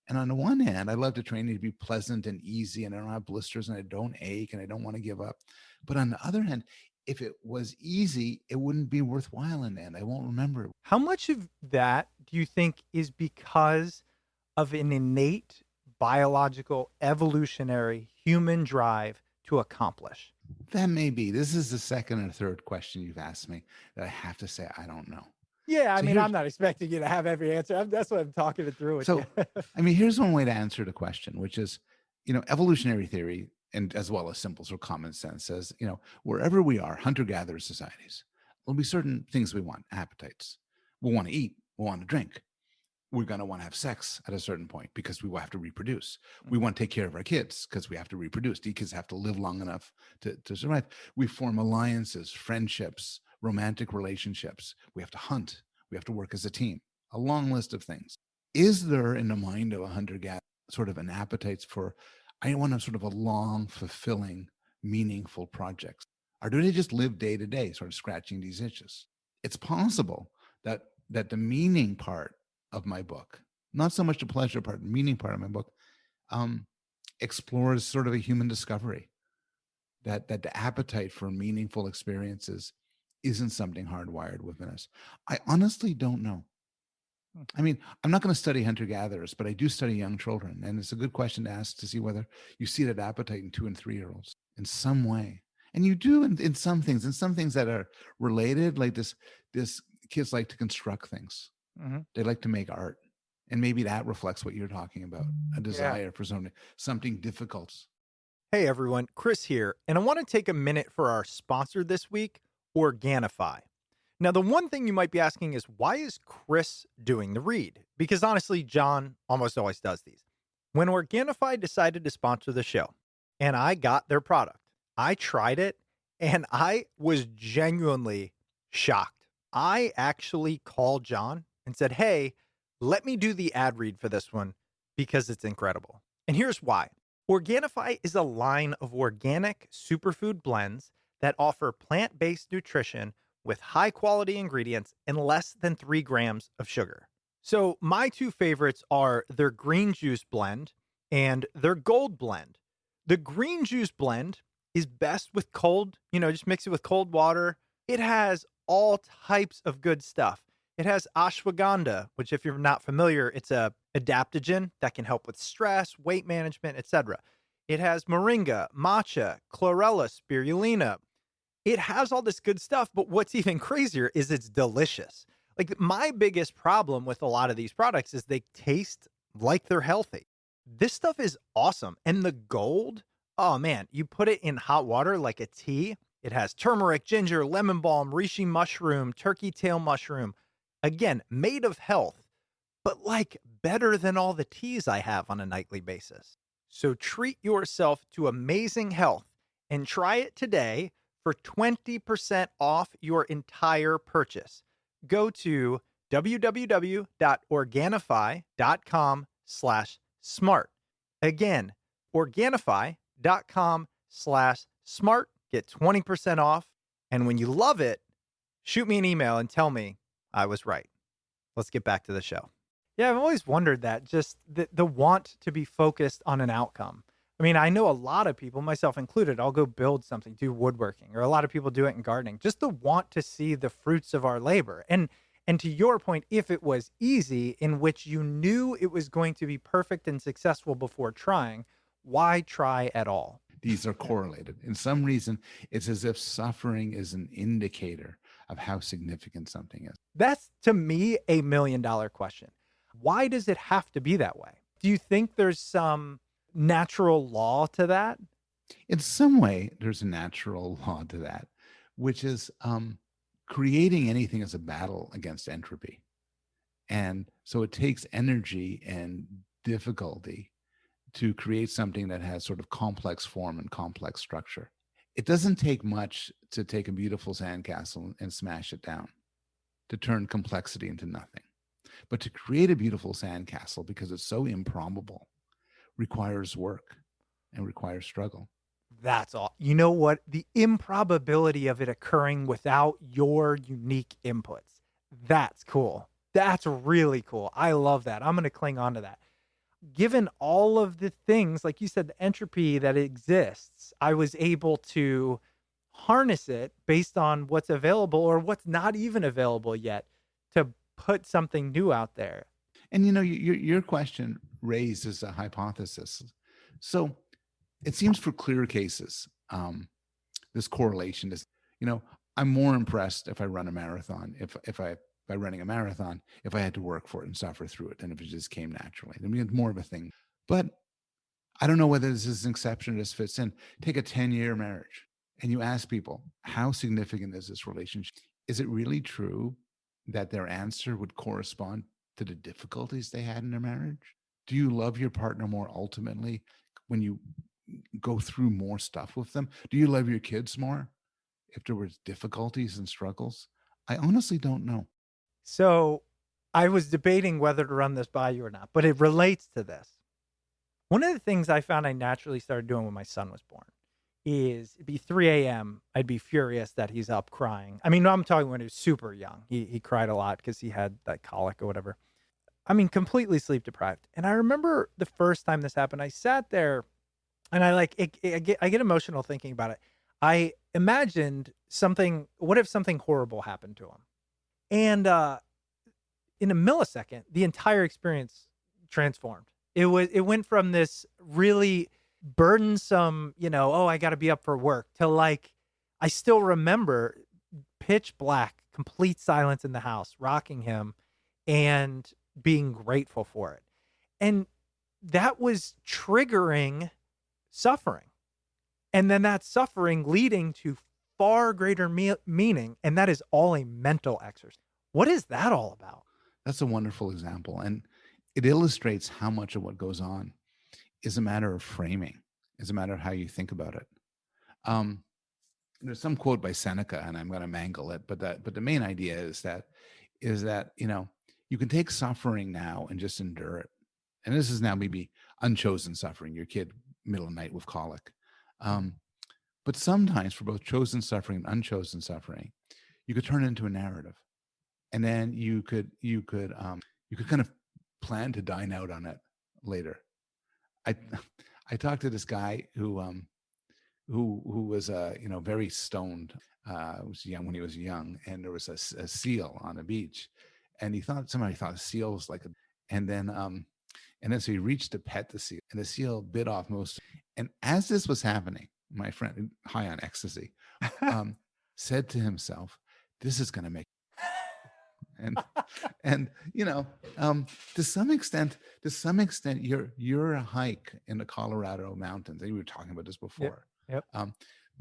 E: And on the one hand, I love to train to be pleasant and easy, and I don't have blisters and I don't ache and I don't want to give up. But on the other hand, if it was easy, it wouldn't be worthwhile in the end. I won't remember it.
A: How much of that do you think is because of an innate biological, evolutionary human drive to accomplish?
E: That may be. This is the second or third question you've asked me that I have to say I don't know.
A: Yeah,
E: So here's-
A: I'm not expecting you to have every answer. That's what I'm talking it through with
E: So,
A: you.
E: here's one way to answer the question, which is, evolutionary theory, and as well as simple or common sense says, wherever we are, hunter-gatherer societies, there'll be certain things we want, appetites. We'll want to eat. We'll want to drink. We're going to want to have sex at a certain point because we will have to reproduce. We want to take care of our kids because we have to reproduce. The kids have to live long enough to survive. We form alliances, friendships, romantic relationships. We have to hunt. We have to work as a team. A long list of things. Is there in the mind of a hunter-gatherer sort of an appetite for, I want a sort of a long, fulfilling, meaningful projects? Or do they just live day to day, sort of scratching these itches? It's possible that the meaning part of my book, not so much the pleasure part, the meaning part of my book, explores sort of a human discovery, that the appetite for meaningful experiences isn't something hardwired within us. I honestly don't know. I'm not going to study hunter-gatherers, but I do study young children. And it's a good question to ask to see whether you see that appetite in 2 and 3-year-olds in some way. And you do in some things that are related, like this kids like to construct things.
A: Mm-hmm.
E: They like to make art. And maybe that reflects what you're talking about, a desire for something difficult.
A: Hey everyone, Chris here, and I want to take a minute for our sponsor this week, Organifi. Now, the one thing you might be asking is, why is Chris doing the read? Because honestly, John almost always does these. When Organifi decided to sponsor the show, and I got their product, I tried it, and I was genuinely shocked. I actually called John and said, hey, let me do the ad read for this one because it's incredible. And here's why. Organifi is a line of organic superfood blends that offer plant based nutrition with high quality ingredients and less than 3 grams of sugar. So, my two favorites are their green juice blend and their gold blend. The green juice blend is best with cold, just mix it with cold water. It has all types of good stuff. It has ashwagandha, which if you're not familiar, it's a adaptogen that can help with stress, weight management, etc. It has moringa, matcha, chlorella, spirulina. It has all this good stuff, but what's even crazier is it's delicious. Like my biggest problem with a lot of these products is they taste like they're healthy. This stuff is awesome. And the gold, oh man, you put it in hot water like a tea. It has turmeric, ginger, lemon balm, reishi mushroom, turkey tail mushroom. Again, made of health, but like better than all the teas I have on a nightly basis. So treat yourself to amazing health and try it today for 20% off your entire purchase. Go to www.organifi.com/smart. Again, organifi.com/smart. Get 20% off. And when you love it, shoot me an email and tell me I was right. Let's get back to the show. Yeah, I've always wondered that, just the want to be focused on an outcome. I mean, I know a lot of people, myself included, I'll go build something, do woodworking, or a lot of people do it in gardening, just the want to see the fruits of our labor. And to your point, if it was easy, in which you knew it was going to be perfect and successful before trying, why try at all?
E: These are correlated. In some reason, it's as if suffering is an indicator of how significant something is.
A: That's, to me, a $1 million question. Why does it have to be that way? Do you think there's some natural law to that?
E: In some way, there's a natural law to that, which is creating anything is a battle against entropy. And so it takes energy and difficulty to create something that has sort of complex form and complex structure. It doesn't take much to take a beautiful sandcastle and smash it down, to turn complexity into nothing. But to create a beautiful sandcastle, because it's so improbable, requires work and requires struggle.
A: That's all. You know what? The improbability of it occurring without your unique inputs. That's cool. That's really cool. I love that. I'm going to cling on to that. Given all of the things, like you said, the entropy that exists, I was able to harness it based on what's available or what's not even available yet to put something new out there.
E: And your question raises a hypothesis. So it seems for clear cases, this correlation is, I'm more impressed if I run a marathon, by running a marathon, if I had to work for it and suffer through it, than if it just came naturally. I mean, it's more of a thing. But I don't know whether this is an exception or this fits in. Take a 10-year marriage and you ask people, how significant is this relationship? Is it really true that their answer would correspond to the difficulties they had in their marriage? Do you love your partner more ultimately when you go through more stuff with them? Do you love your kids more if there was difficulties and struggles? I honestly don't know.
A: So I was debating whether to run this by you or not, but it relates to this. One of the things I found I naturally started doing when my son was born is it'd be 3 a.m. I'd be furious that he's up crying. I mean, I'm talking when he was super young. He cried a lot because he had that colic or whatever. I mean, completely sleep deprived. And I remember the first time this happened, I sat there and I get emotional thinking about it. I imagined what if something horrible happened to him? And in a millisecond, the entire experience transformed. It went from this really burdensome, I got to be up for work, to like, I still remember pitch black, complete silence in the house, rocking him and being grateful for it. And that was triggering suffering. And then that suffering leading to far greater meaning. And that is all a mental exercise. What is that all about?
E: That's a wonderful example. And it illustrates how much of what goes on is a matter of framing, is a matter of how you think about it. There's some quote by Seneca, and I'm going to mangle it, but the main idea is that you can take suffering now and just endure it. And this is now maybe unchosen suffering. Your kid middle of the night with colic. But sometimes for both chosen suffering and unchosen suffering, you could turn it into a narrative, and then you could kind of plan to dine out on it later. I I talked to this guy who was very stoned. Was young when he was young, and there was a seal on a beach, and somebody thought a seal was like a, and then so he reached to pet the seal, and the seal bit off most. And as this was happening, my friend, high on ecstasy, said to himself, "This is going to make." And to some extent, your hike in the Colorado mountains, and we were talking about this before.
A: Yep.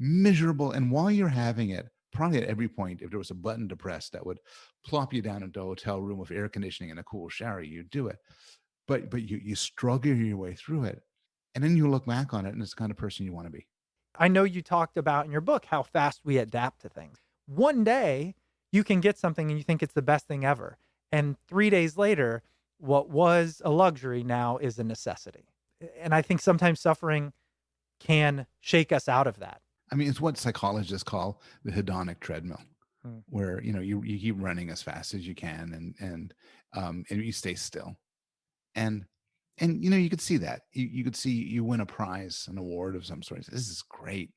E: Miserable, and while you're having it, probably at every point, if there was a button to press that would plop you down into a hotel room with air conditioning and a cool shower, you'd do it. But you struggle your way through it, and then you look back on it, and it's the kind of person you want to be.
A: I know you talked about in your book how fast we adapt to things. One day you can get something and you think it's the best thing ever. And 3 days later, what was a luxury now is a necessity. And I think sometimes suffering can shake us out of that.
E: I mean, it's what psychologists call the hedonic treadmill,
A: Hmm.
E: where you keep running as fast as you can, and you stay still, and you could see that you could see you win a prize, an award of some sort. This is great,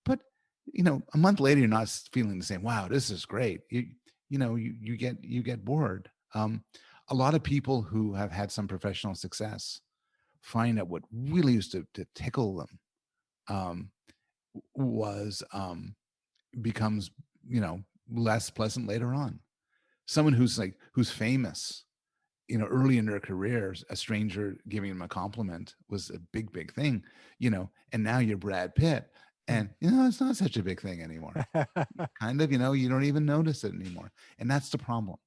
E: but a month later you're not feeling the same. Wow, this is great. You get bored. A lot of people who have had some professional success find that what really used to tickle them was becomes less pleasant later on. Someone who's famous, early in their careers, a stranger giving them a compliment was a big thing, and now you're Brad Pitt, and it's not such a big thing anymore. Kind of, you don't even notice it anymore, and that's the problem.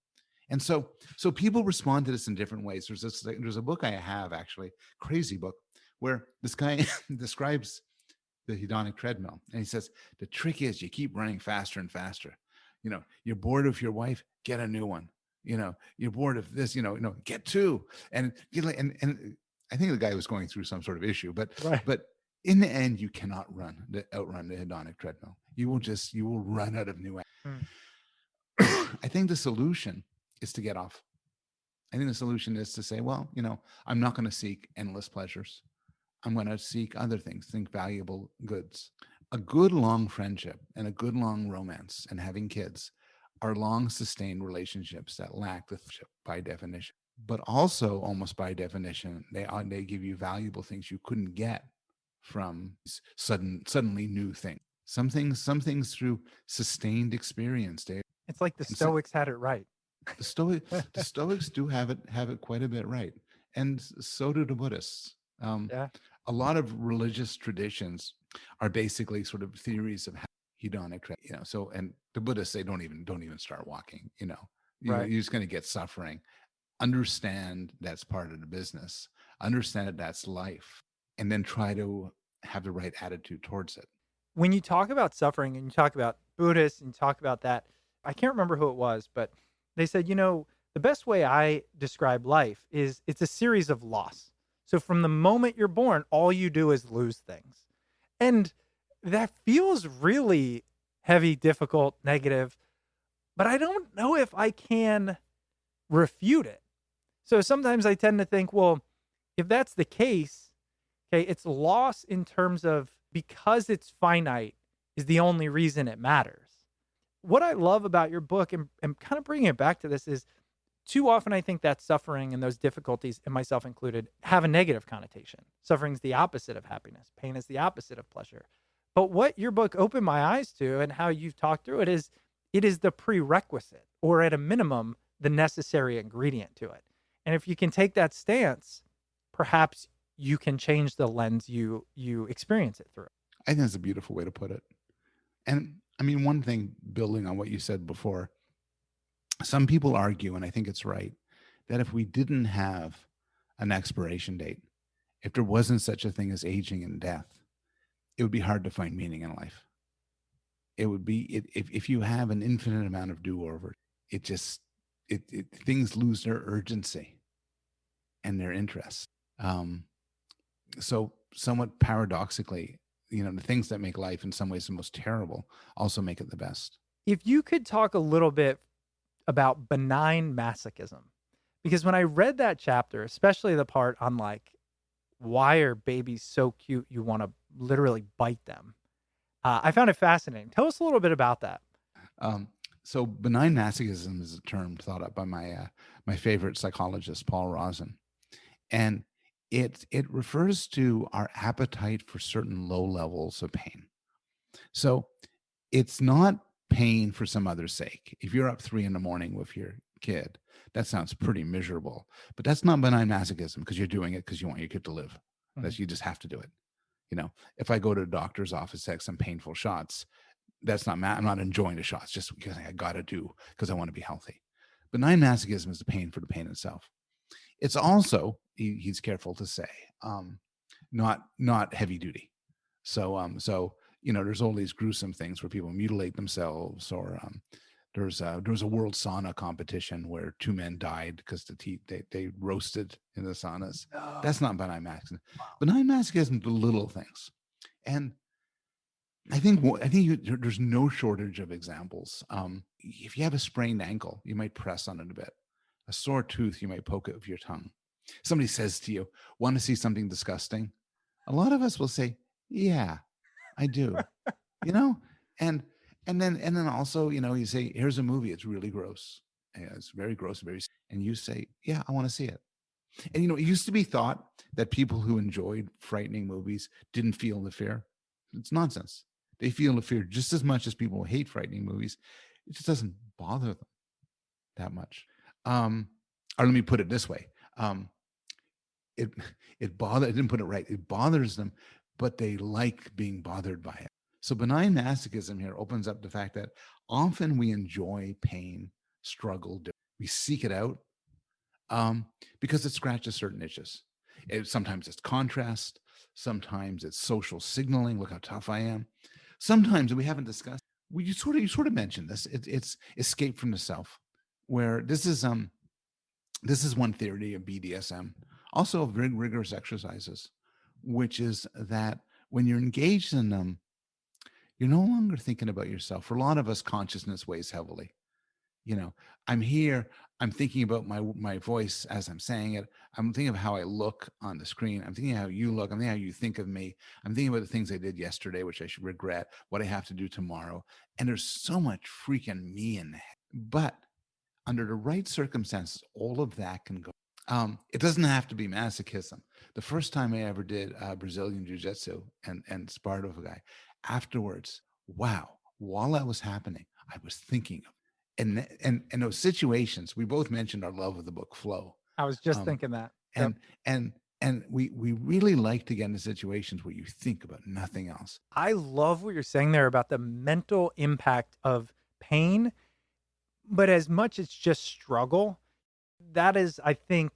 E: And so people respond to this in different ways. There's a book I have, actually, crazy book, where this guy describes the hedonic treadmill, and he says the trick is you keep running faster and faster. You're bored of your wife, get a new one. You're bored of this, get two. And and I think the guy was going through some sort of issue, but
A: Right.
E: but in the end, you cannot outrun the hedonic treadmill. You will run out of new. I think the solution is to get off. I think the solution is to say, well, I'm not going to seek endless pleasures. I'm going to seek other things, think valuable goods. A good long friendship and a good long romance and having kids are long sustained relationships that lack the friendship by definition. But also, almost by definition, they give you valuable things you couldn't get from suddenly new things. Some things through sustained experience.
A: It's like the Stoics had it right.
E: The Stoics do have it quite a bit right, and so do the Buddhists.
A: Yeah.
E: A lot of religious traditions are basically sort of theories of hedonic, So, and the Buddhists say don't even start walking.
A: Right.
E: You're just going to get suffering. Understand that's part of the business. Understand that that's life, and then try to have the right attitude towards it.
A: When you talk about suffering and you talk about Buddhists and you talk about that, I can't remember who it was, but they said, the best way I describe life is it's a series of loss. So from the moment you're born, all you do is lose things. And that feels really heavy, difficult, negative, but I don't know if I can refute it. So sometimes I tend to think, well, if that's the case, okay, it's loss in terms of because it's finite is the only reason it matters. What I love about your book and kind of bringing it back to this is too often I think that suffering and those difficulties, and myself included, have a negative connotation. Suffering is the opposite of happiness. Pain is the opposite of pleasure. But what your book opened my eyes to and how you've talked through it is the prerequisite, or at a minimum, the necessary ingredient to it. And if you can take that stance, perhaps you can change the lens you experience it through.
E: I think that's a beautiful way to put it. And I mean, one thing, building on what you said before, some people argue, and I think it's right, that if we didn't have an expiration date, if there wasn't such a thing as aging and death, it would be hard to find meaning in life. It would be, if you have an infinite amount of do-over, things lose their urgency and their interest. So somewhat paradoxically, the things that make life in some ways the most terrible also make it the best.
A: If you could talk a little bit about benign masochism, because when I read that chapter, especially the part on like why are babies so cute you want to literally bite them, I found it fascinating. Tell us a little bit about that.
E: Um, so benign masochism is a term thought up by my favorite psychologist, Paul Ragen, and it refers to our appetite for certain low levels of pain. So it's not pain for some other's sake. If you're up 3 a.m. with your kid, that sounds pretty miserable, but that's not benign masochism because you're doing it because you want your kid to live. That's, you just have to do it. If I go to a doctor's office, take some painful shots, that's not, I'm not enjoying the shots just because I got to do because I want to be healthy. Benign masochism is the pain for the pain itself. It's also, he's careful to say, not heavy duty. So there's all these gruesome things where people mutilate themselves, or there was a world sauna competition where 2 men died because they roasted in the saunas. That's not benign masochism. Benign masochism, the little things, and I think there's no shortage of examples. If you have a sprained ankle, you might press on it a bit. A sore tooth, you might poke it with your tongue. Somebody says to you, "Want to see something disgusting?" A lot of us will say, "Yeah, I do." and then also, you say, "Here's a movie. It's really gross. Yeah, it's very gross, and you say, "Yeah, I want to see it." And it used to be thought that people who enjoyed frightening movies didn't feel the fear. It's nonsense. They feel the fear just as much as people who hate frightening movies. It just doesn't bother them that much. Or let me put it this way. It I didn't put it right. It bothers them, but they like being bothered by it. So benign masochism here opens up the fact that often we enjoy pain, struggle, we seek it out because it scratches certain itches. Sometimes it's contrast. Sometimes it's social signaling. Look how tough I am. Sometimes, we haven't discussed, you sort of mentioned this. It's escape from the self, where this is one theory of BDSM, also of very rigorous exercises, which is that when you're engaged in them, you're no longer thinking about yourself. For a lot of us, consciousness weighs heavily. I'm here, I'm thinking about my voice as I'm saying it. I'm thinking of how I look on the screen. I'm thinking of how you look. I'm thinking how you think of me. I'm thinking about the things I did yesterday, which I should regret, what I have to do tomorrow. And there's so much freaking me in the head. But under the right circumstances, all of that can go. It doesn't have to be masochism. The first time I ever did Brazilian Jiu-Jitsu and sparred with a guy, afterwards, wow, while that was happening, I was thinking of, and those situations, we both mentioned our love of the book Flow.
A: I was just thinking that.
E: And we really like to get into situations where you think about nothing else.
A: I love what you're saying there about the mental impact of pain, but as much as just struggle, that is, I think,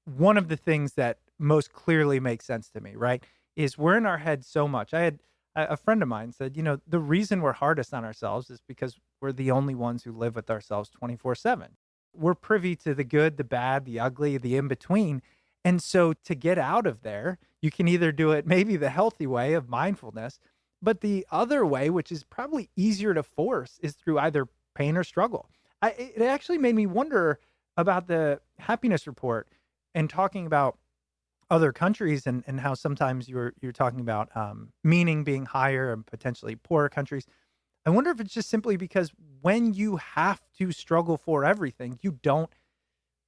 A: one of the things that most clearly makes sense to me, right? Is we're in our head so much. I had a friend of mine said, the reason we're hardest on ourselves is because we're the only ones who live with ourselves 24/7. We're privy to the good, the bad, the ugly, the in between. And so to get out of there, you can either do it maybe the healthy way of mindfulness, but the other way, which is probably easier to force, is through either pain or struggle. It actually made me wonder about the happiness report and talking about other countries and how sometimes you're talking about meaning being higher and potentially poorer countries. I wonder if it's just simply because when you have to struggle for everything, you don't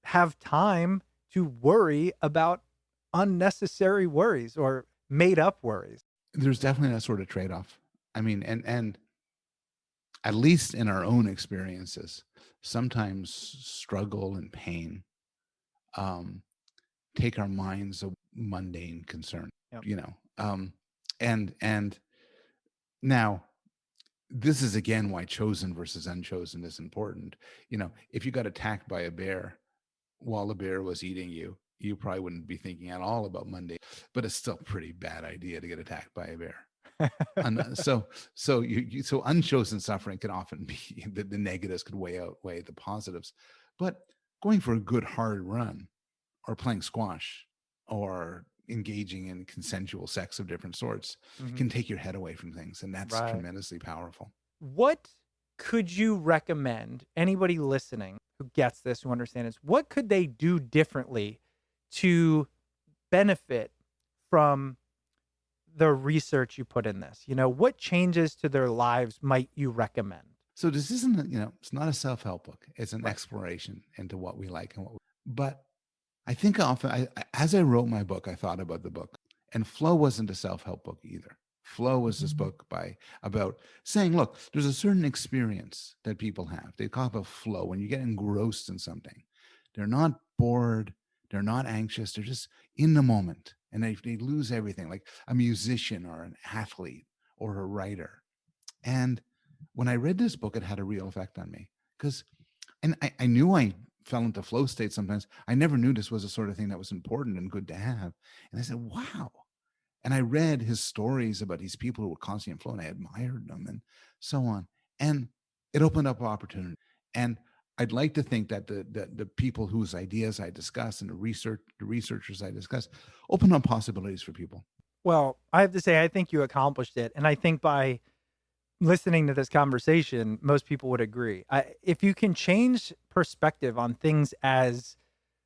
A: have time to worry about unnecessary worries or made up worries.
E: There's definitely that sort of trade-off. I mean, and at least in our own experiences, sometimes struggle and pain take our minds of mundane concern.
A: Yep.
E: And now this is again why chosen versus unchosen is important. If you got attacked by a bear while the bear was eating you, you probably wouldn't be thinking at all about Monday, but it's still a pretty bad idea to get attacked by a bear. So unchosen suffering can often be the negatives could outweigh the positives, but going for a good hard run or playing squash or engaging in consensual sex of different sorts
A: Mhm.
E: can take your head away from things. And that's
A: Right.
E: tremendously powerful.
A: What could you recommend anybody listening who gets this, who understands this, what could they do differently to benefit from the research you put in this? What changes to their lives might you recommend?
E: So this isn't, it's not a self-help book. It's an
A: Right.
E: exploration into what we like and but I think often, as I wrote my book, I thought about the book, and Flow wasn't a self-help book either. Flow was this book about saying, look, there's a certain experience that people have. They call it a flow. When you get engrossed in something, they're not bored, they're not anxious, they're just in the moment, and they lose everything, like a musician or an athlete or a writer. And when I read this book, it had a real effect on me because, and I knew I fell into flow state sometimes. I never knew this was the sort of thing that was important and good to have. And I said, wow. And I read his stories about these people who were constantly in flow, and I admired them and so on. And it opened up opportunity. And I'd like to think that the people whose ideas I discuss and the researchers I discuss open up possibilities for people.
A: Well, I have to say, I think you accomplished it. And I think by listening to this conversation, most people would agree. If you can change perspective on things as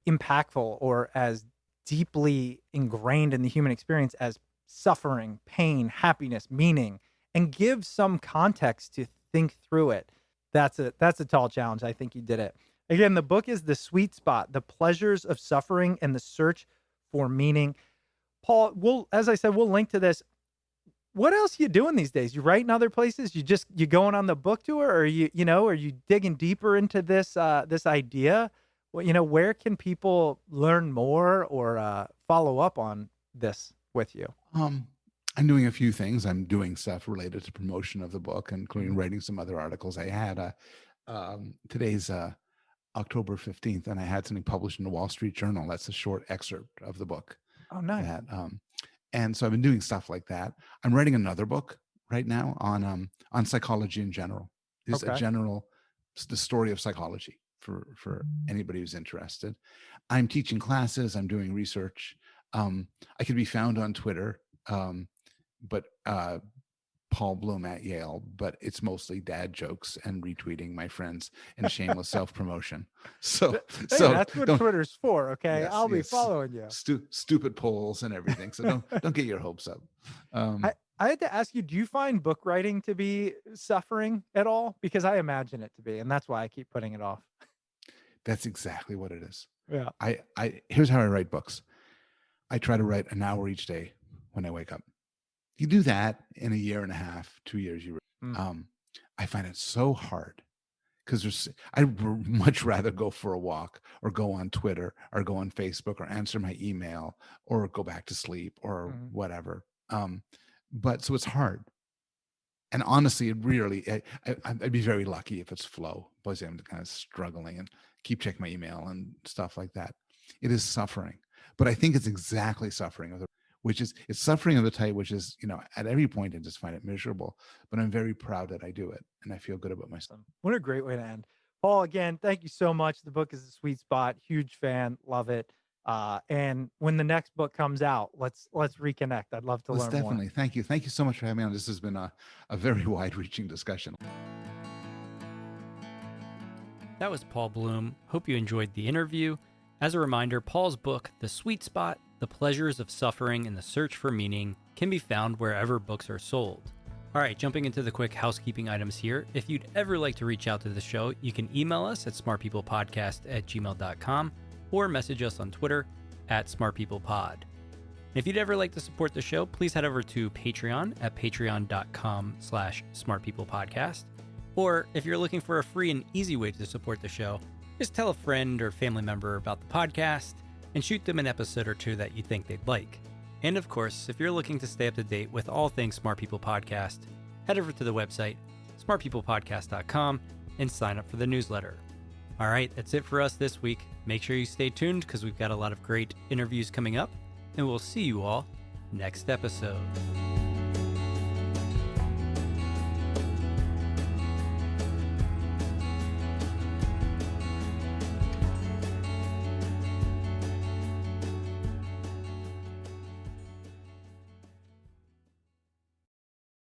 A: impactful or as deeply ingrained in the human experience as suffering, pain, happiness, meaning, and give some context to think through it, that's a tall challenge. I think you did it. Again, the book is The Sweet Spot: The Pleasures of Suffering and the Search for Meaning. Paul, as I said, we'll link to this. What else are you doing these days? You writing other places? You going on the book tour, or are you digging deeper into this idea? Well, where can people learn more or follow up on this with you?
E: I'm doing a few things. I'm doing stuff related to promotion of the book, including writing some other articles. I had today's October 15th, and I had something published in the Wall Street Journal. That's a short excerpt of the book.
A: Oh, nice.
E: And so I've been doing stuff like that. I'm writing another book right now on psychology in general. It's the story of psychology for anybody who's interested. I'm teaching classes. I'm doing research. I can be found on Twitter, but Paul Bloom at Yale, but it's mostly dad jokes and retweeting my friends and shameless self-promotion. So
A: that's what Twitter's for. Okay.
E: Yes,
A: I'll be following you.
E: Stupid polls and everything. So don't get your hopes up.
A: I had to ask you, do you find book writing to be suffering at all? Because I imagine it to be, and that's why I keep putting it off.
E: That's exactly what it is.
A: Yeah.
E: Here's how I write books. I try to write an hour each day when I wake up. You do that in a year and a half, 2 years. I find it so hard because I'd much rather go for a walk or go on Twitter or go on Facebook or answer my email or go back to sleep or whatever. But so it's hard. And honestly, I'd be very lucky if it's flow. But I'm kind of struggling and keep checking my email and stuff like that. It is suffering, but I think it's exactly suffering it's suffering of the type, which is, at every point I just find it miserable, but I'm very proud that I do it. And I feel good about myself.
A: What a great way to end. Paul, again, thank you so much. The book is The Sweet Spot. Huge fan. Love it. And when the next book comes out, let's reconnect. I'd love to learn
E: definitely.
A: more.
E: Thank you. Thank you so much for having me on. This has been a very wide-reaching discussion.
C: That was Paul Bloom. Hope you enjoyed the interview. As a reminder, Paul's book, The Sweet Spot: The Pleasures of Suffering and the Search for Meaning, can be found wherever books are sold. All right, jumping into the quick housekeeping items here. If you'd ever like to reach out to the show, you can email us at smartpeoplepodcast@gmail.com or message us on Twitter @smartpeoplepod. If you'd ever like to support the show, please head over to Patreon at patreon.com/smartpeoplepodcast. Or if you're looking for a free and easy way to support the show, just tell a friend or family member about the podcast and shoot them an episode or two that you think they'd like. And of course, if you're looking to stay up to date with all things Smart People Podcast, head over to the website, smartpeoplepodcast.com, and sign up for the newsletter. All right, that's it for us this week. Make sure you stay tuned because we've got a lot of great interviews coming up, and we'll see you all next episode.